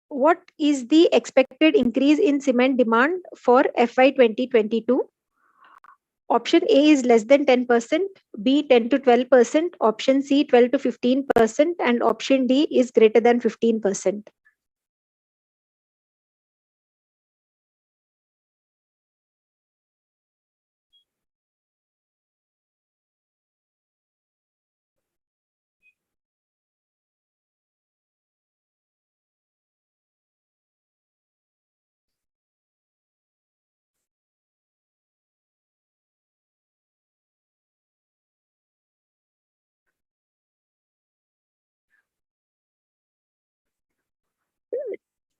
What is the expected increase in cement demand for FY 2022? Option A is less than 10%, B 10 to 12%, option C 12 to 15%, and option D is greater than 15%.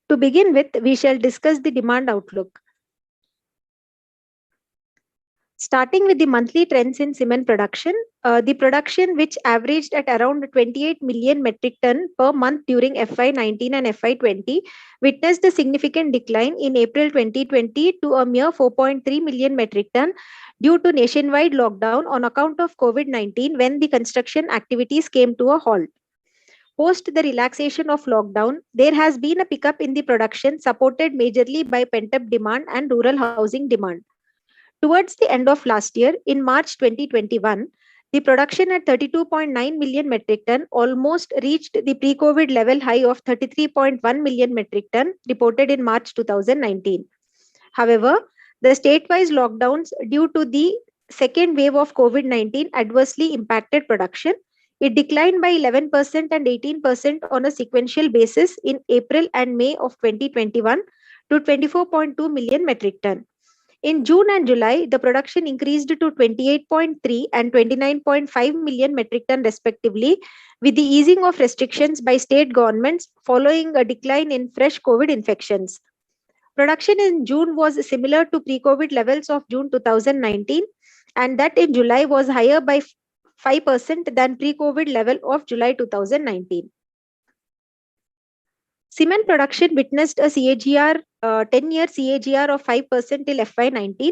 To begin with, we shall discuss the demand outlook. Starting with the monthly trends in cement production, the production which averaged at around 28 million metric ton per month during FY19 and FY20 witnessed a significant decline in April 2020 to a mere 4.3 million metric ton due to nationwide lockdown on account of COVID-19 when the construction activities came to a halt. Post the relaxation of lockdown, there has been a pickup in the production supported majorly by pent-up demand and rural housing demand. Towards the end of last year, in March 2021, the production at 32.9 million metric ton almost reached the pre-COVID level high of 33.1 million metric ton reported in March 2019. However, the state-wise lockdowns due to the second wave of COVID-19 adversely impacted production. It declined by 11% and 18% on a sequential basis in April and May of 2021 to 24.2 million metric ton. In June and July, the production increased to 28.3 and 29.5 million metric ton respectively, with the easing of restrictions by state governments following a decline in fresh COVID infections. Production in June was similar to pre-COVID levels of June 2019, and that in July was higher by 5% than pre-COVID level of July 2019. Cement production witnessed a CAGR, 10-year CAGR of 5% till FY19.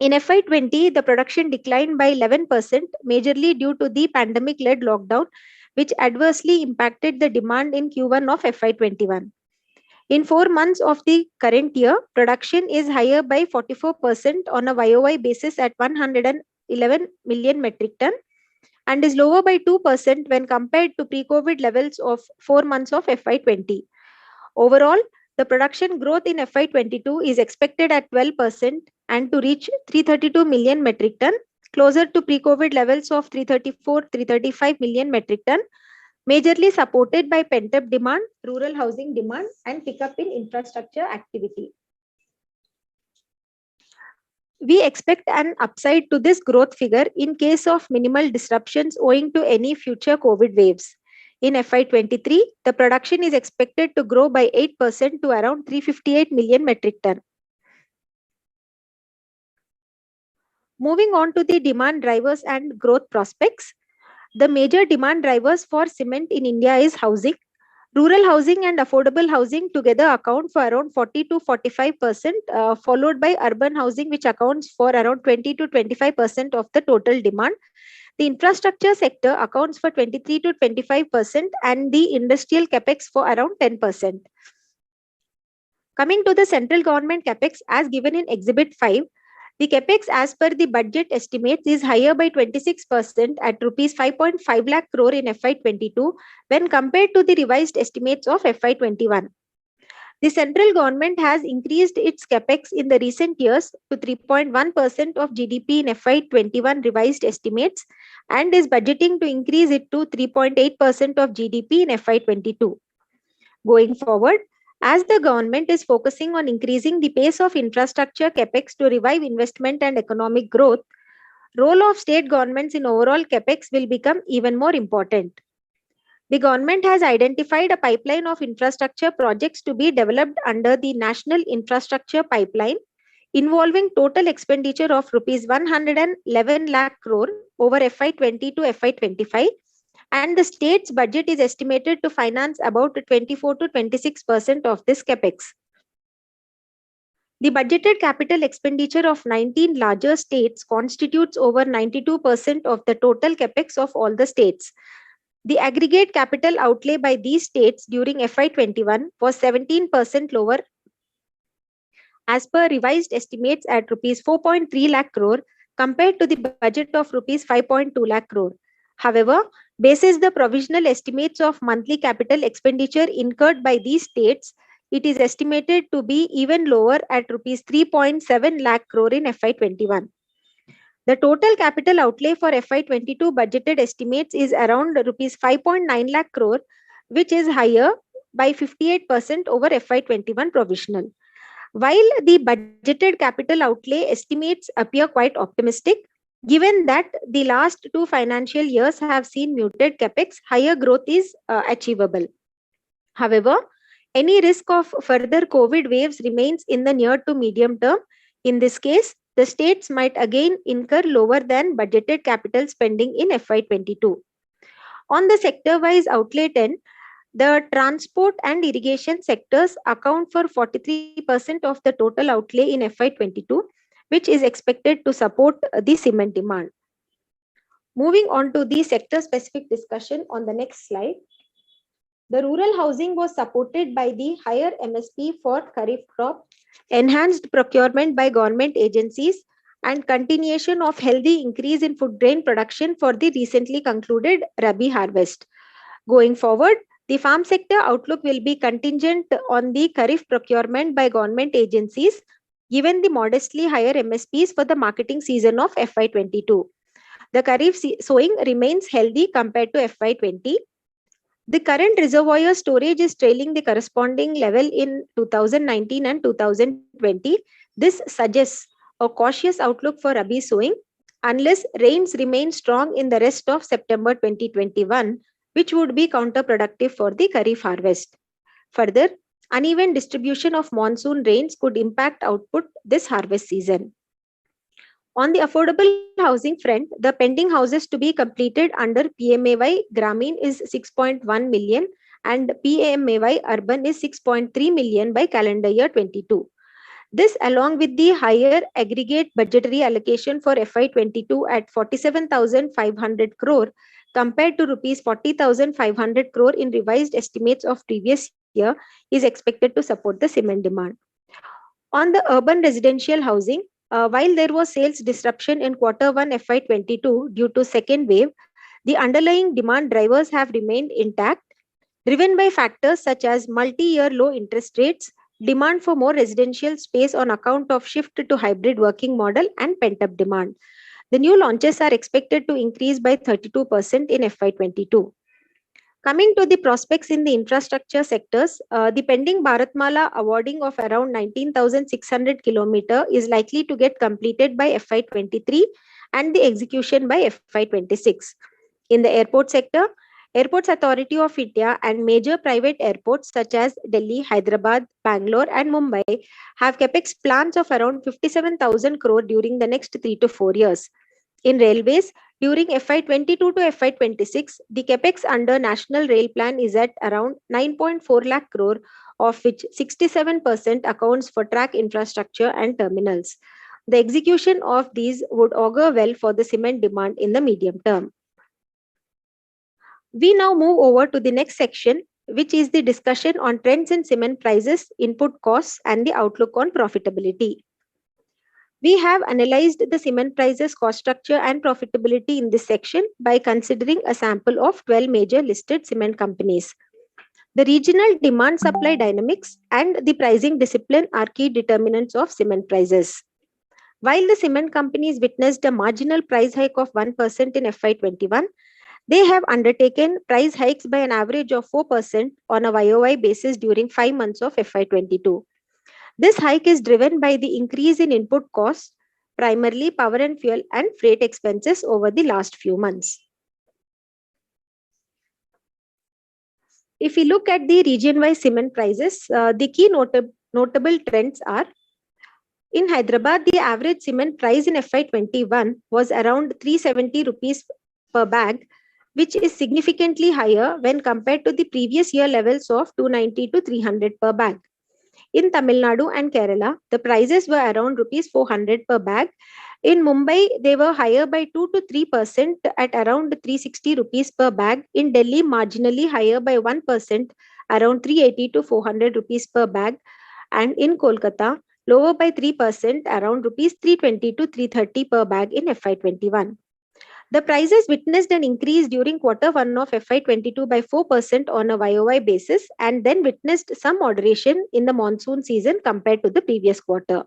In FY20, the production declined by 11%, majorly due to the pandemic-led lockdown, which adversely impacted the demand in Q1 of FY21. In 4 months of the current year, production is higher by 44% on a YOY basis at 111 million metric ton and is lower by 2% when compared to pre-COVID levels of 4 months of FY20. Overall, the production growth in FY22 is expected at 12% and to reach 332 million metric ton, closer to pre-COVID levels of 334-335 million metric ton, majorly supported by pent-up demand, rural housing demand, and pickup in infrastructure activity. We expect an upside to this growth figure in case of minimal disruptions owing to any future COVID waves. In FY23, the production is expected to grow by 8% to around 358 million metric ton. Moving on to the demand drivers and growth prospects, the major demand drivers for cement in India is housing. Rural housing and affordable housing together account for around 40 to 45%, followed by urban housing, which accounts for around 20 to 25% of the total demand. The infrastructure sector accounts for 23 to 25% and the industrial capex for around 10%. Coming to the central government capex as given in Exhibit 5, the capex as per the budget estimates is higher by 26% at rupees 5.5 lakh crore in FY22 when compared to the revised estimates of FY21. The central government has increased its capex in the recent years to 3.1% of GDP in FY21 revised estimates and is budgeting to increase it to 3.8% of GDP in FY22. Going forward, as the government is focusing on increasing the pace of infrastructure capex to revive investment and economic growth, role of state governments in overall capex will become even more important. The government has identified a pipeline of infrastructure projects to be developed under the National Infrastructure Pipeline, involving total expenditure of rupees 111 lakh crore over FY20 to FY25, and the state's budget is estimated to finance about 24 to 26% of this capex. The budgeted capital expenditure of 19 larger states constitutes over 92% of the total capex of all the states. The aggregate capital outlay by these states during FY21 was 17% lower as per revised estimates at rupees 4.3 lakh crore compared to the budget of rupees 5.2 lakh crore. However, basis the provisional estimates of monthly capital expenditure incurred by these states, it is estimated to be even lower at rupees 3.7 lakh crore in FY21. The total capital outlay for FY22 budgeted estimates is around rupees 5.9 lakh crore, which is higher by 58% over FY21 provisional. While the budgeted capital outlay estimates appear quite optimistic, given that the last two financial years have seen muted capex, higher growth is achievable. However, any risk of further COVID waves remains in the near to medium term. In this case, the states might again incur lower than budgeted capital spending in FY22. On the sector-wise outlay 10, the transport and irrigation sectors account for 43% of the total outlay in FY22, which is expected to support the cement demand. Moving on to the sector-specific discussion on the next slide. The rural housing was supported by the higher MSP for Kharif crop, enhanced procurement by government agencies, and continuation of healthy increase in food grain production for the recently concluded Rabi harvest. Going forward, the farm sector outlook will be contingent on the Kharif procurement by government agencies, given the modestly higher MSPs for the marketing season of FY22. The Kharif sowing remains healthy compared to FY20. The current reservoir storage is trailing the corresponding level in 2019 and 2020. This suggests a cautious outlook for Rabi sowing unless rains remain strong in the rest of September 2021, which would be counterproductive for the Kharif harvest. Further, uneven distribution of monsoon rains could impact output this harvest season. On the affordable housing front, the pending houses to be completed under PMAY Grameen is 6.1 million and PMAY Urban is 6.3 million by calendar year 22. This, along with the higher aggregate budgetary allocation for FY22 at 47,500 crore compared to rupees 40,500 crore in revised estimates of previous year, is expected to support the cement demand. On the urban residential housing, while there was sales disruption in Q1 FY22 due to second wave, the underlying demand drivers have remained intact, driven by factors such as multi-year low interest rates, demand for more residential space on account of shift to hybrid working model, and pent-up demand. The new launches are expected to increase by 32% in FY22. Coming to the prospects in the infrastructure sectors, the pending Bharatmala awarding of around 19,600 km is likely to get completed by FY23 and the execution by FY26. In the airport sector, Airports Authority of India and major private airports such as Delhi, Hyderabad, Bangalore and Mumbai have capex plans of around 57,000 crore during the next 3 to 4 years. In railways, during FY22 to FY26, the capex under National Rail Plan is at around 9.4 lakh crore, of which 67% accounts for track infrastructure and terminals. The execution of these would augur well for the cement demand in the medium term. We now move over to the next section, which is the discussion on trends in cement prices, input costs, and the outlook on profitability. We have analyzed the cement prices, cost structure, and profitability in this section by considering a sample of 12 major listed cement companies. The regional demand supply dynamics and the pricing discipline are key determinants of cement prices. While the cement companies witnessed a marginal price hike of 1% in FY21, they have undertaken price hikes by an average of 4% on a YOY basis during 5 months of FY22. This hike is driven by the increase in input costs, primarily power and fuel and freight expenses over the last few months. If we look at the region-wise cement prices, the key notable trends are: in Hyderabad, the average cement price in FY21 was around 370 rupees per bag, which is significantly higher when compared to the previous year levels of 290 to 300 per bag. In Tamil Nadu and Kerala, the prices were around rupees 400 per bag, In Mumbai, they were higher by 2 to 3% at around 360 rupees per bag. In Delhi, marginally higher by 1%, around 380 to 400 rupees per bag. And in Kolkata, lower by 3%, around rupees 320 to 330 per bag in FY21. The prices witnessed an increase during Q1 of FY22 by 4% on a YOY basis and then witnessed some moderation in the monsoon season compared to the previous quarter.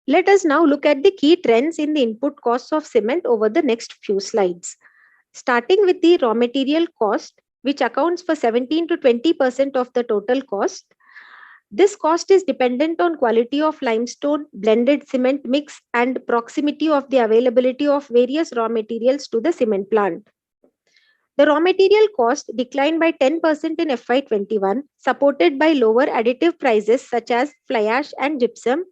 Let us now look at the key trends in the input costs of cement over the next few slides. Starting with the raw material cost, which accounts for 17 to 20% of the total cost. This cost is dependent on quality of limestone, blended cement mix, and proximity of the availability of various raw materials to the cement plant. The raw material cost declined by 10% in FY21, supported by lower additive prices such as fly ash and gypsum,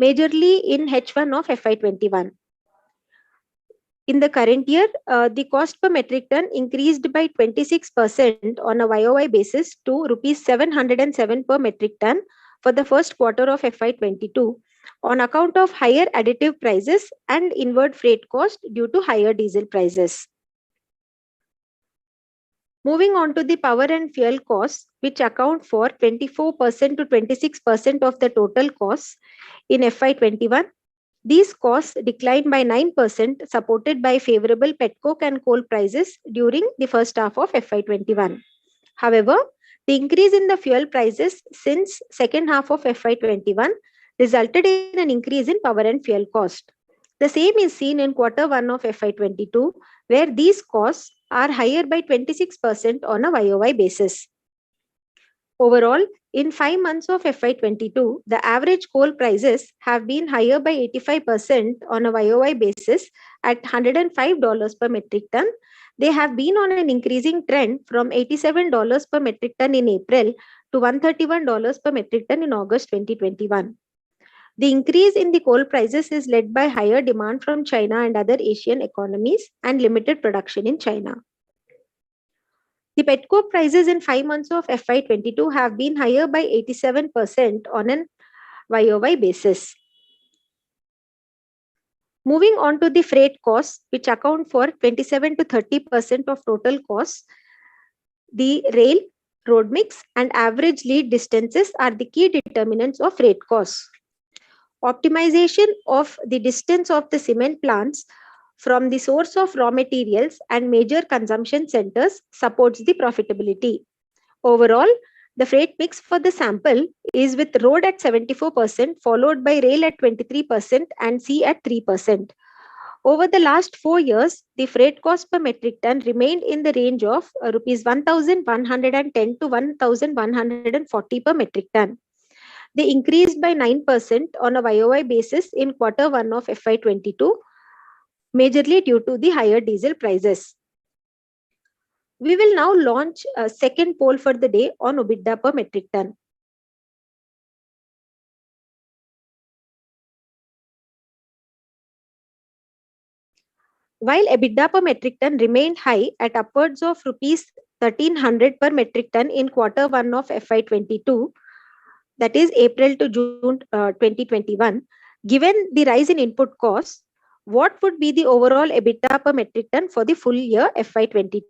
majorly in H1 of FY21. In the current year, the cost per metric ton increased by 26% on a YOY basis to rupees 707 per metric ton for the first quarter of FY22 on account of higher additive prices and inward freight cost due to higher diesel prices. Moving on to the power and fuel costs, which account for 24% to 26% of the total costs in FY21. These costs declined by 9%, supported by favorable petcoke and coal prices during the first half of FY21. However, the increase in the fuel prices since second half of FY21 resulted in an increase in power and fuel cost. The same is seen in Q1 of FY22, where these costs are higher by 26% on a YOY basis. Overall, in 5 months of FY22, the average coal prices have been higher by 85% on a YOY basis at $105 per metric ton. They have been on an increasing trend from $87 per metric ton in April to $131 per metric ton in August 2021. The increase in the coal prices is led by higher demand from China and other Asian economies and limited production in China. The petcoke prices in 5 months of FY22 have been higher by 87% on an YOY basis. Moving on to the freight costs, which account for 27 to 30% of total costs, the rail, road mix, and average lead distances are the key determinants of freight costs. Optimization of the distance of the cement plants from the source of raw materials and major consumption centers supports the profitability. Overall, the freight mix for the sample is with road at 74%, followed by rail at 23% and sea at 3%. Over the last 4 years, the freight cost per metric ton remained in the range of rupees 1,110 to 1,140 per metric ton. They increased by 9% on a YOY basis in Q1 of FY22, majorly due to the higher diesel prices. We will now launch a second poll for the day on EBITDA per metric ton. While EBITDA per metric ton remained high at upwards of rupees 1,300 per metric ton in Q1 of FY22, that is April to June 2021, given the rise in input costs, what would be the overall EBITDA per metric ton for the full year FY22?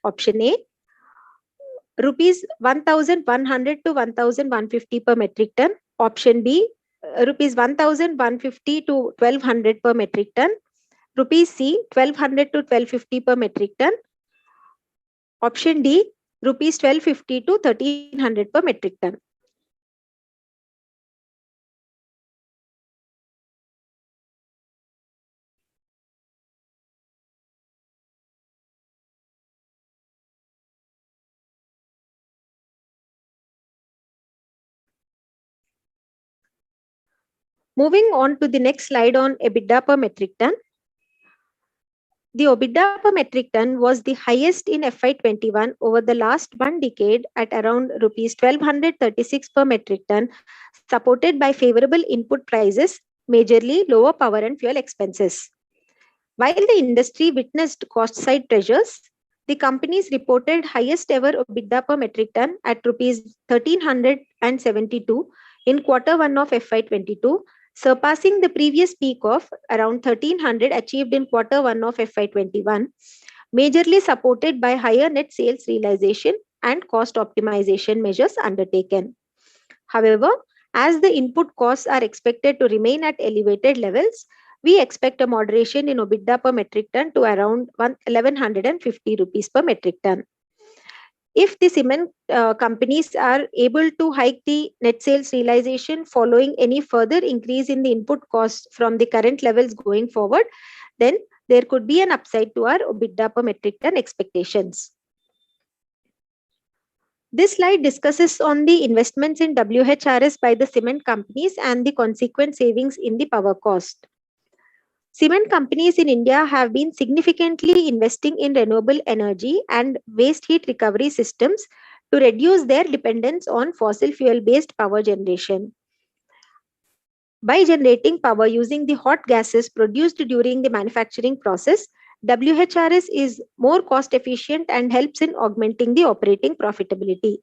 Option A, rupees 1,100 to 1,150 per metric ton. Option B, rupees 1,150 to 1,200 per metric ton. Rupees C, 1,200 to 1,250 per metric ton. Option D, rupees 1,250 to 1,300 per metric ton. Moving on to the next slide on EBITDA per metric ton. The EBITDA per metric ton was the highest in FY21 over the last 1 decade at around rupees 1,236 per metric ton, supported by favorable input prices, majorly lower power and fuel expenses. While the industry witnessed cost side pressures, the companies reported highest ever EBITDA per metric ton at rupees 1,372 in Q1 of FY22, surpassing the previous peak of around 1300 achieved in Q1 of FY21, majorly supported by higher net sales realization and cost optimization measures undertaken. However, as the input costs are expected to remain at elevated levels, we expect a moderation in EBITDA per metric ton to around 1150 rupees per metric ton. If the cement companies are able to hike the net sales realization following any further increase in the input costs from the current levels going forward, then there could be an upside to our EBITDA per metric ton expectations. This slide discusses on the investments in WHRS by the cement companies and the consequent savings in the power cost. Cement companies in India have been significantly investing in renewable energy and waste heat recovery systems to reduce their dependence on fossil fuel-based power generation. By generating power using the hot gases produced during the manufacturing process, WHRS is more cost efficient and helps in augmenting the operating profitability.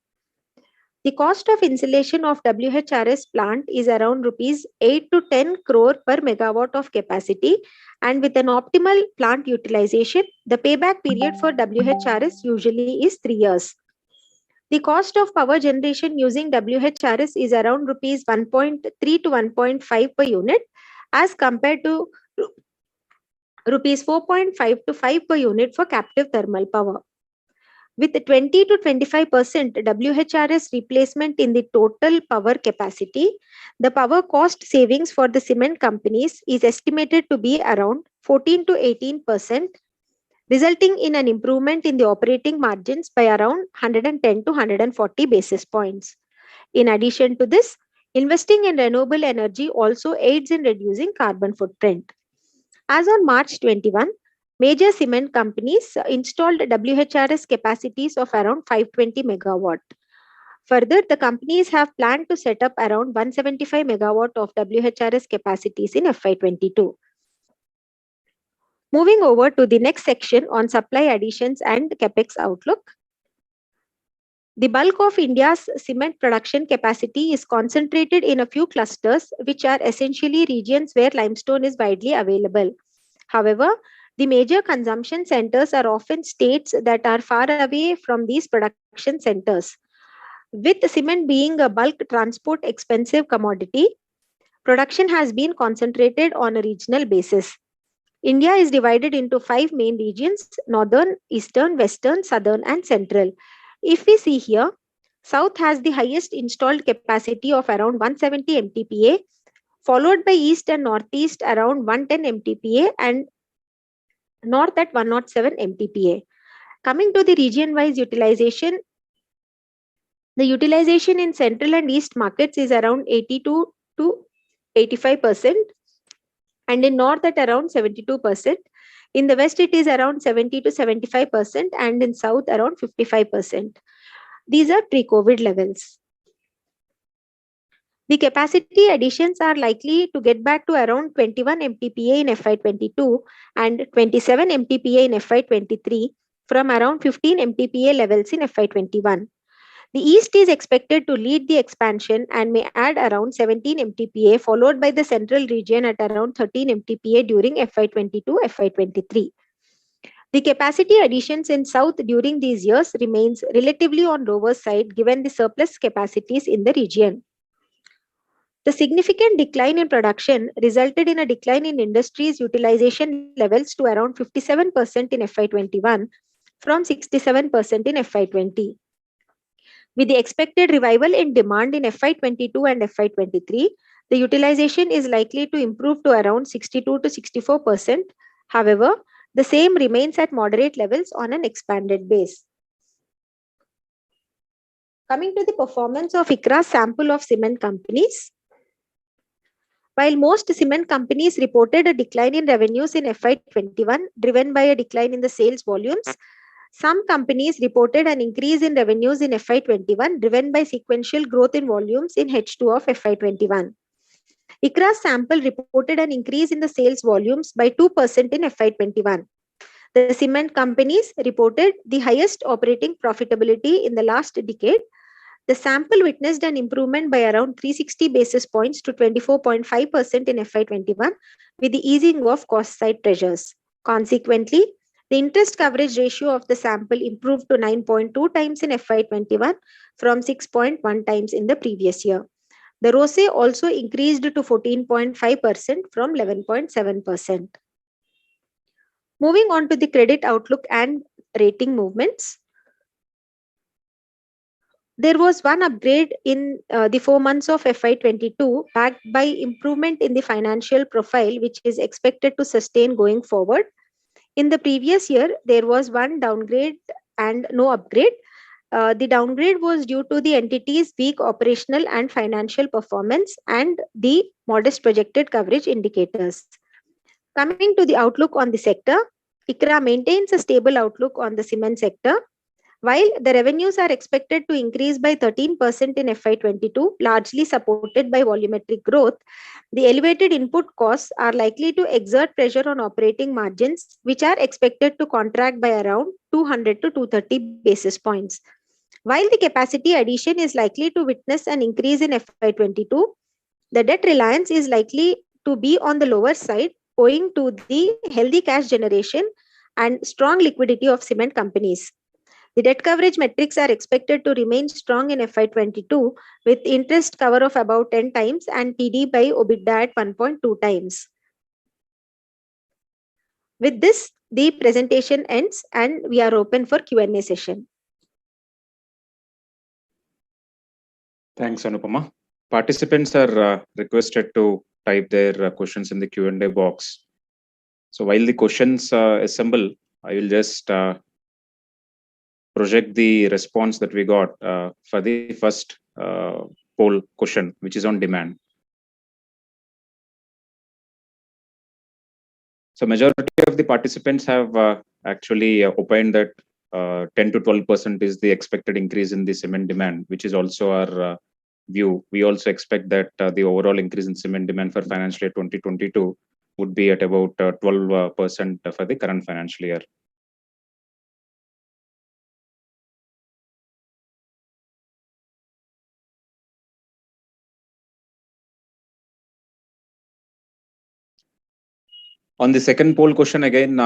The cost of installation of WHRS plant is around rupees 8 to 10 crore per megawatt of capacity, and with an optimal plant utilization, the payback period for WHRS usually is 3 years. The cost of power generation using WHRS is around rupees 1.3 to 1.5 per unit as compared to rupees 4.5 to 5 per unit for captive thermal power. With 20 to 25% WHRS replacement in the total power capacity, the power cost savings for the cement companies is estimated to be around 14 to 18%, resulting in an improvement in the operating margins by around 110 to 140 basis points. In addition to this, investing in renewable energy also aids in reducing carbon footprint. As on March 21, major cement companies installed WHRS capacities of around 520 megawatt. Further, the companies have planned to set up around 175 megawatt of WHRS capacities in FY22. Moving over to the next section on supply additions and capex outlook. The bulk of India's cement production capacity is concentrated in a few clusters, which are essentially regions where limestone is widely available. However, the major consumption centers are often states that are far away from these production centers. With cement being a bulk transport expensive commodity, production has been concentrated on a regional basis. India is divided into 5 main regions: northern, eastern, western, southern, and central. If we see here, south has the highest installed capacity of around 170 MTPA, followed by east and northeast around 110 MTPA and north at 107 MTPA. Coming to the region-wise utilization, the utilization in central and east markets is around 82 to 85%, and in north at around 72%. In the west, it is around 70 to 75%, and in south around 55%. These are pre-COVID levels. The capacity additions are likely to get back to around 21 MTPA in FY22 and 27 MTPA in FY23 from around 15 MTPA levels in FY21. The east is expected to lead the expansion and may add around 17 MTPA, followed by the central region at around 13 MTPA during FY22-FY23. The capacity additions in south during these years remains relatively on lower side given the surplus capacities in the region. The significant decline in production resulted in a decline in industry's utilization levels to around 57% in FY21 from 67% in FY20. With the expected revival in demand in FY22 and FY23, the utilization is likely to improve to around 62 to 64%. However, the same remains at moderate levels on an expanded base. Coming to the performance of ICRA's sample of cement companies. While most cement companies reported a decline in revenues in FY21 driven by a decline in the sales volumes, some companies reported an increase in revenues in FY21 driven by sequential growth in volumes in H2 of FY21. ICRA's sample reported an increase in the sales volumes by 2% in FY21. The cement companies reported the highest operating profitability in the last decade. The sample witnessed an improvement by around 360 basis points to 24.5% in FY21 with the easing of cost side pressures. Consequently, the interest coverage ratio of the sample improved to 9.2 times in FY21 from 6.1 times in the previous year. The ROCE also increased to 14.5% from 11.7%. Moving on to the credit outlook and rating movements. There was one upgrade in the 4 months of FY22 backed by improvement in the financial profile, which is expected to sustain going forward. In the previous year, there was one downgrade and no upgrade. The downgrade was due to the entity's weak operational and financial performance and the modest projected coverage indicators. Coming to the outlook on the sector, ICRA maintains a stable outlook on the cement sector. While the revenues are expected to increase by 13% in FY22, largely supported by volumetric growth, the elevated input costs are likely to exert pressure on operating margins, which are expected to contract by around 200 to 230 basis points. While the capacity addition is likely to witness an increase in FY22, the debt reliance is likely to be on the lower side owing to the healthy cash generation and strong liquidity of cement companies. The debt coverage metrics are expected to remain strong in FY22 with interest cover of about 10 times and TD by EBITDA at 1.2 times. With this, the presentation ends and we are open for Q&A session. Thanks, Anupama. Participants are requested to type their questions in the Q&A box. So while the questions assemble, I will just project the response that we got for the first poll question, which is on demand. So majority of the participants have actually opined that 10 to 12% is the expected increase in the cement demand, which is also our view. We also expect that the overall increase in cement demand for financial year 2022 would be at about 12% for the current financial year. On the second poll question again,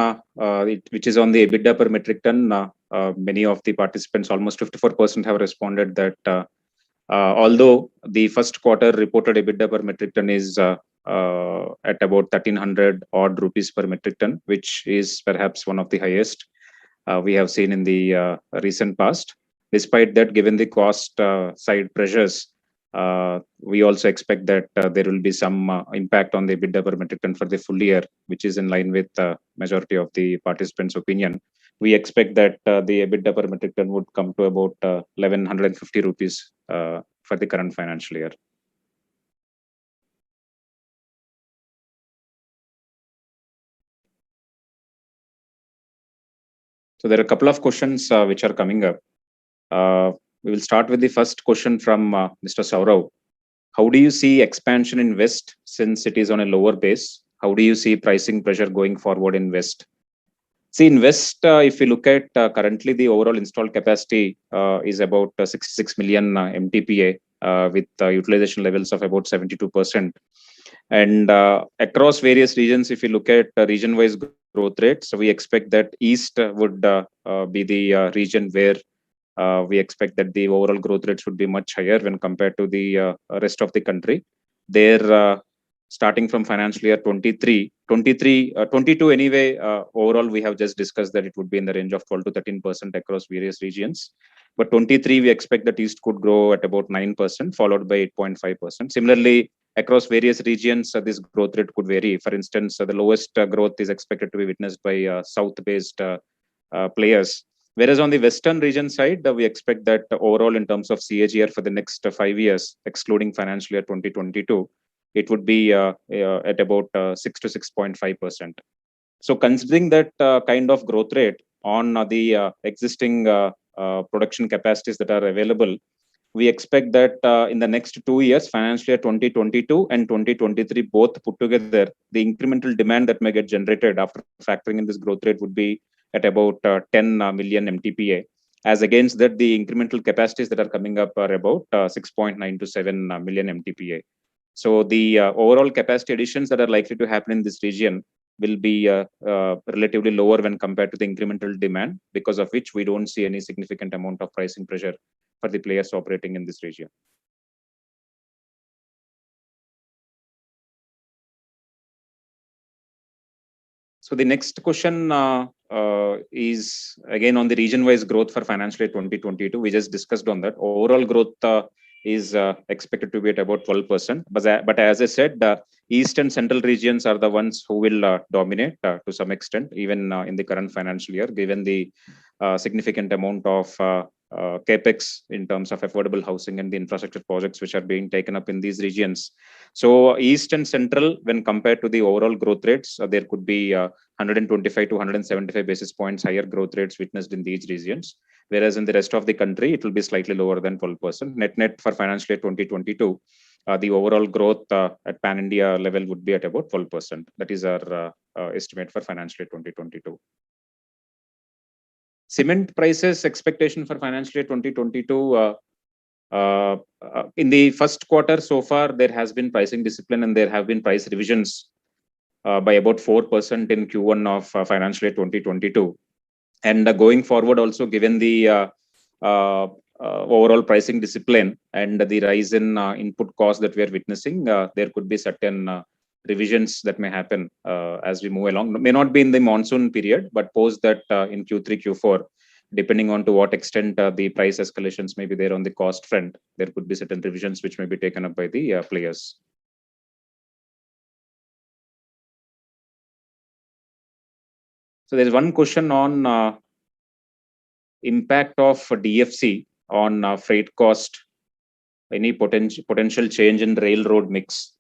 which is on the EBITDA per metric ton, many of the participants, almost 54%, have responded that although the first quarter reported EBITDA per metric ton is at about 1300 odd rupees per metric ton, which is perhaps one of the highest we have seen in the recent past. Despite that, given the cost side pressures, we also expect that there will be some impact on the EBITDA per metric ton for the full year, which is in line with majority of the participants' opinion. We expect that the EBITDA per metric ton would come to about 1150 rupees for the current financial year. So there are a couple of questions which are coming up. We will start with the first question from Mr. Saurav. How do you see expansion in West since it is on a lower base? How do you see pricing pressure going forward in West? See, in West, if you look at currently the overall installed capacity is about 66 million MTPA with utilization levels of about 72%. And across various regions, if you look at region-wise growth rates, so we expect that East would be the region where we expect that the overall growth rates would be much higher when compared to the rest of the country. There, starting from financial year 22 anyway, overall we have just discussed that it would be in the range of 12 to 13% across various regions. But 23, we expect that East could grow at about 9%, followed by 8.5%. Similarly, across various regions, this growth rate could vary. For instance, the lowest growth is expected to be witnessed by South-based players. Whereas on the Western region side, we expect that overall in terms of CAGR for the next 5 years, excluding financial year 2022, it would be at about 6 to 6.5%. So considering that kind of growth rate on the existing production capacities that are available, we expect that in the next 2 years, financial year 2022 and 2023, both put together, the incremental demand that may get generated after factoring in this growth rate would be at about 10 million MTPA. As against that, the incremental capacities that are coming up are about 6.9 to 7 million MTPA. So the overall capacity additions that are likely to happen in this region will be relatively lower when compared to the incremental demand, because of which we don't see any significant amount of pricing pressure for the players operating in this region. So the next question is again on the region-wise growth for financial year 2022. We just discussed on that. Overall growth is expected to be at about 12%. But as I said, the east and central regions are the ones who will dominate to some extent, even in the current financial year, given the significant amount of capex in terms of affordable housing and the infrastructure projects which are being taken up in these regions. So east and central, when compared to the overall growth rates, there could be 125 to 175 basis points higher growth rates witnessed in these regions, whereas in the rest of the country it will be slightly lower than 12%. Net for financial year 2022, the overall growth at pan India level would be at about 12%. That is our estimate for financial year 2022. Cement prices expectation for financial year 2022. In the first quarter so far, there has been pricing discipline and there have been price revisions by about 4% in Q1 of financial year 2022. And going forward also, given the overall pricing discipline and the rise in input costs that we are witnessing, there could be certain revisions that may happen as we move along. May not be in the monsoon period, but post that in Q3, Q4, depending on to what extent the price escalations may be there on the cost front, there could be certain revisions which may be taken up by the players. So there is one question on impact of DFC on freight cost, any potential change in railroad mix.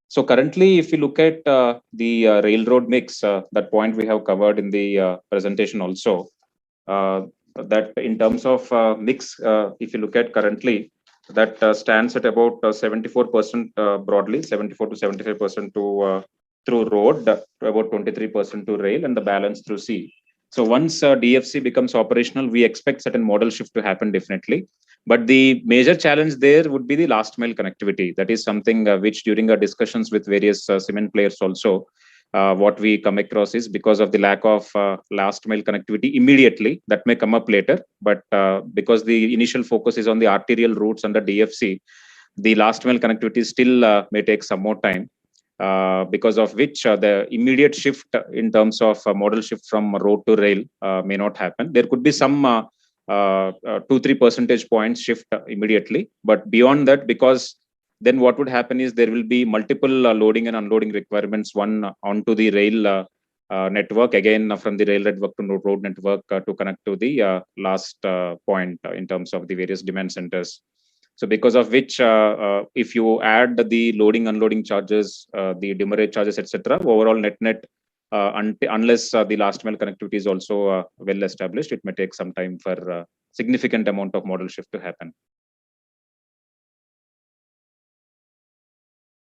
So currently, if you look at the railroad mix, that point we have covered in the presentation also, that in terms of mix, if you look at currently, that stands at about 74% broadly, 74 to 75% to through road, to about 23% to rail, and the balance through sea. So once DFC becomes operational, we expect certain model shift to happen definitely. But the major challenge there would be the last mile connectivity. That is something which during our discussions with various cement players also, what we come across is because of the lack of last mile connectivity immediately, that may come up later. But because the initial focus is on the arterial routes under DFC, the last mile connectivity still may take some more time. Because of which the immediate shift in terms of model shift from road to rail may not happen. There could be some 2-3 percentage points shift immediately, but beyond that, because then what would happen is there will be multiple loading and unloading requirements, one onto the rail network, again from the rail network to road network to connect to the last point in terms of the various demand centers. So because of which, if you add the loading, unloading charges, the demurrage charges, etc., overall net, unless the last mile connectivity is also well established, it may take some time for significant amount of model shift to happen.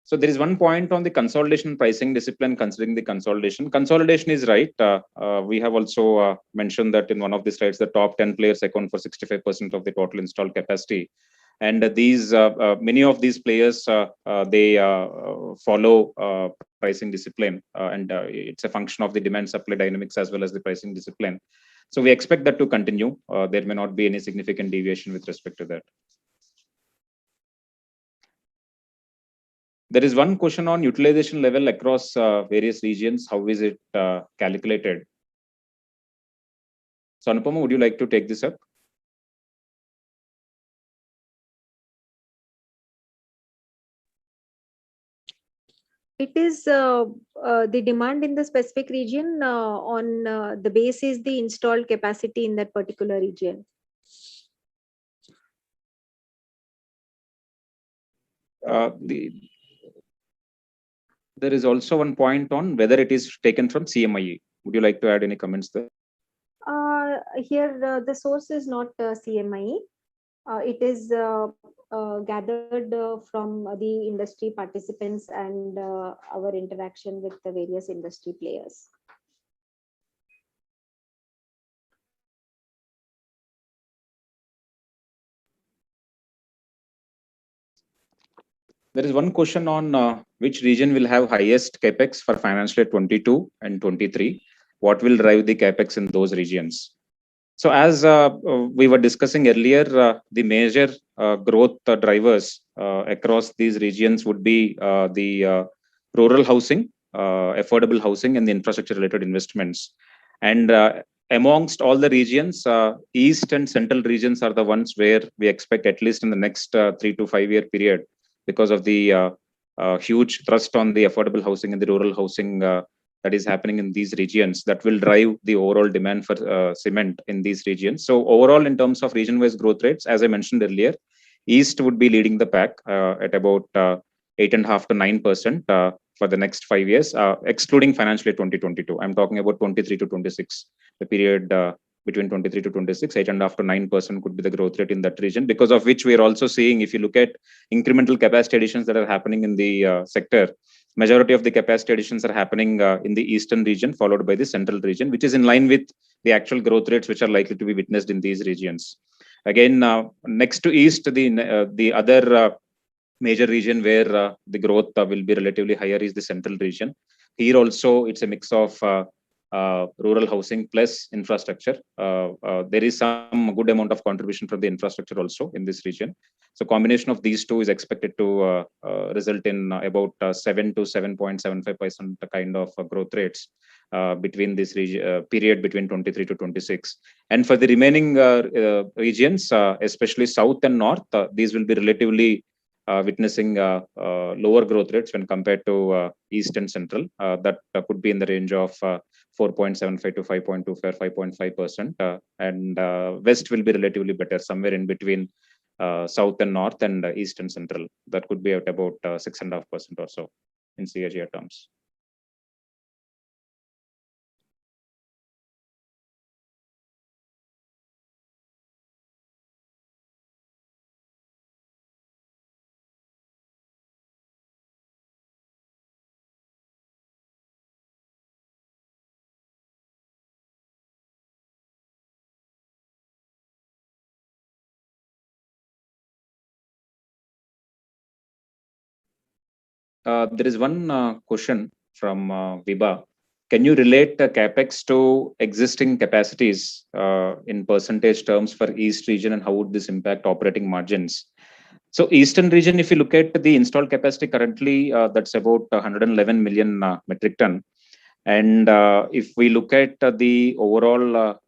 So there is one point on the consolidation pricing discipline, considering the consolidation. Consolidation is right. We have also mentioned that in one of the slides, the top 10 players account for 65% of the total installed capacity. And these many of these players they follow pricing discipline, and it's a function of the demand supply dynamics as well as the pricing discipline. So we expect that to continue. There may not be any significant deviation with respect to that. There is one question on utilization level across various regions. How is it calculated? So Anupama, would you like to take this up? It is the demand in the specific region on the base is the installed capacity in that particular region. There is also one point on whether it is taken from CMIE. Would you like to add any comments there? Here, the source is not CMIE. It is gathered from the industry participants and our interaction with the various industry players. There is one question on which region will have highest capex for financial year 22 and 23. What will drive the capex in those regions? So as we were discussing earlier, the major growth drivers across these regions would be the rural housing, affordable housing, and the infrastructure-related investments. And amongst all the regions, east and central regions are the ones where we expect, at least in the next 3 to 5 year period, because of the huge thrust on the affordable housing and the rural housing that is happening in these regions, that will drive the overall demand for cement in these regions. So overall, in terms of region-wise growth rates, as I mentioned earlier, East would be leading the pack at about 8.5 to 9% for the next 5 years, excluding financial year 2022. I'm talking about 23 to 26, the period between 23 to 26, 8.5 to 9% could be the growth rate in that region, because of which we are also seeing, if you look at incremental capacity additions that are happening in the sector, majority of the capacity additions are happening in the eastern region, followed by the central region, which is in line with the actual growth rates which are likely to be witnessed in these regions. Again, next to east, the other major region where the growth will be relatively higher is the central region. Here also, it's a mix of rural housing plus infrastructure. There is some good amount of contribution from the infrastructure also in this region. So combination of these two is expected to result in about 7 to 7.75% kind of growth rates between this period between 23 to 26. And for the remaining regions, especially south and north, these will be relatively witnessing lower growth rates when compared to east and central. That could be in the range of 4.75 to 5.25, 5.5%. And west will be relatively better, somewhere in between south and north and east and central. That could be at about 6.5% or so in CAGR terms. There is one question from Viba. Can you relate capex to existing capacities in percentage terms for East region, and how would this impact operating margins? So Eastern region, if you look at the installed capacity currently, that's about 111 million metric ton. And if we look at the overall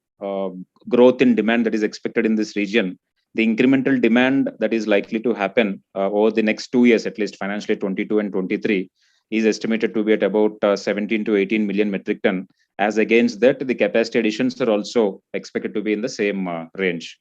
growth in demand that is expected in this region, the incremental demand that is likely to happen over the next 2 years, at least financially 22 and 23, is estimated to be at about 17 to 18 million metric ton. As against that, the capacity additions are also expected to be in the same range.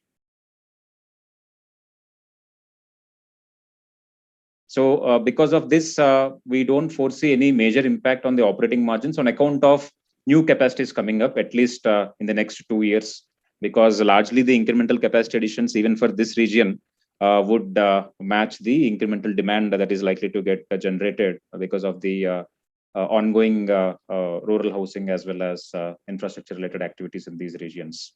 So because of this, we don't foresee any major impact on the operating margins on account of new capacities coming up, at least in the next 2 years, because largely the incremental capacity additions, even for this region, would match the incremental demand that is likely to get generated because of the ongoing rural housing as well as infrastructure related activities in these regions.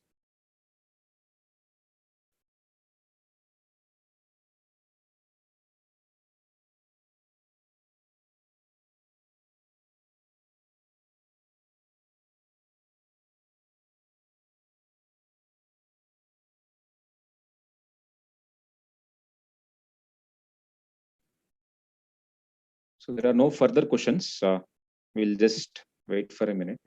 So there are no further questions. We'll just wait for a minute.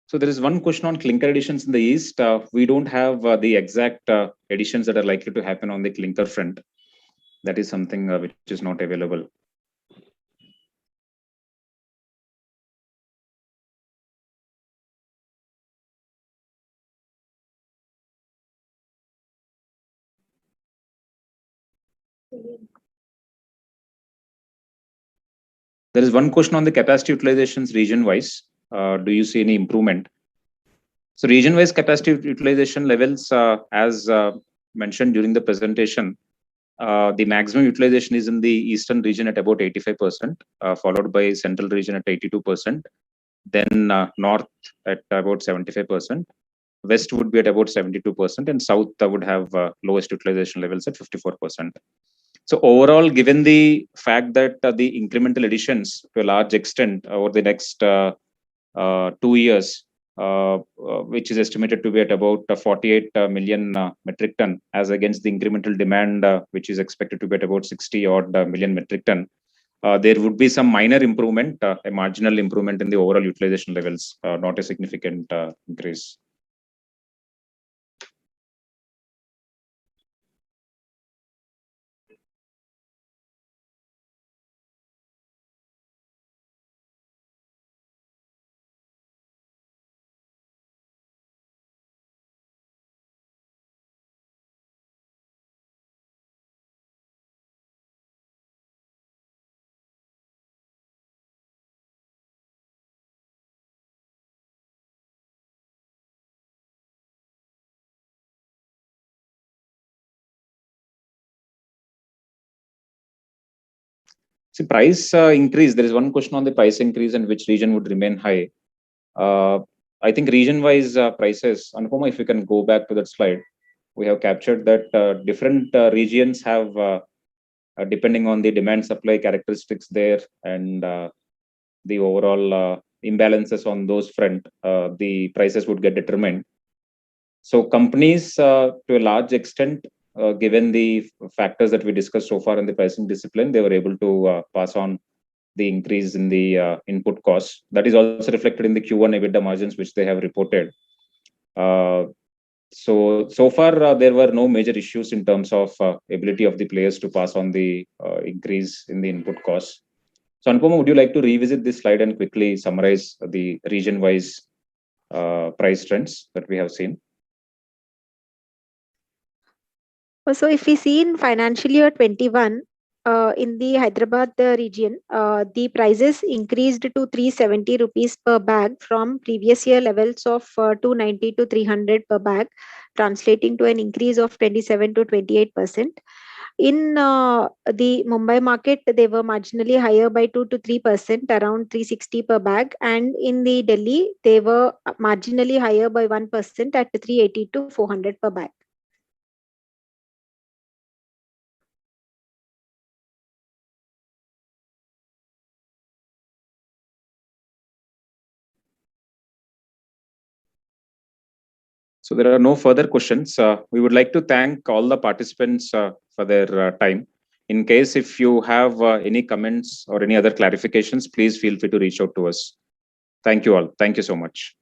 So there is one question on clinker additions in the east. We don't have the exact additions that are likely to happen on the clinker front. That is something which is not available. There is one question on the capacity utilizations region wise. Do you see any improvement? So region-wise capacity utilization levels, as mentioned during the presentation, the maximum utilization is in the eastern region at about 85%, followed by central region at 82%, then north at about 75%, west would be at about 72%, and south would have lowest utilization levels at 54%. So overall, given the fact that the incremental additions to a large extent over the next 2 years, which is estimated to be at about 48 million metric ton, as against the incremental demand, which is expected to be at about 60 odd million metric ton, there would be some minor improvement, a marginal improvement in the overall utilization levels, not a significant increase. See, price increase, there is one question on the price increase and which region would remain high. I think region-wise prices, Anupama, if you can go back to that slide, we have captured that different regions have, depending on the demand-supply characteristics there and the overall imbalances on those front, the prices would get determined. So companies, to a large extent, given the factors that we discussed so far in the pricing discipline, they were able to pass on the increase in the input costs. That is also reflected in the Q1 EBITDA margins, which they have reported. So far, there were no major issues in terms of ability of the players to pass on the increase in the input costs. So Anupama, would you like to revisit this slide and quickly summarize the region-wise price trends that we have seen? So if we see in financial year 21, in the Hyderabad region, the prices increased to 370 rupees per bag from previous year levels of 290 to 300 per bag, translating to an increase of 27 to 28%. In the Mumbai market, they were marginally higher by 2 to 3%, around 360 per bag. And in the Delhi, they were marginally higher by 1% at 380 to 400 per bag. So there are no further questions. We would like to thank all the participants for their time. In case if you have any comments or any other clarifications, please feel free to reach out to us. Thank you all. Thank you so much.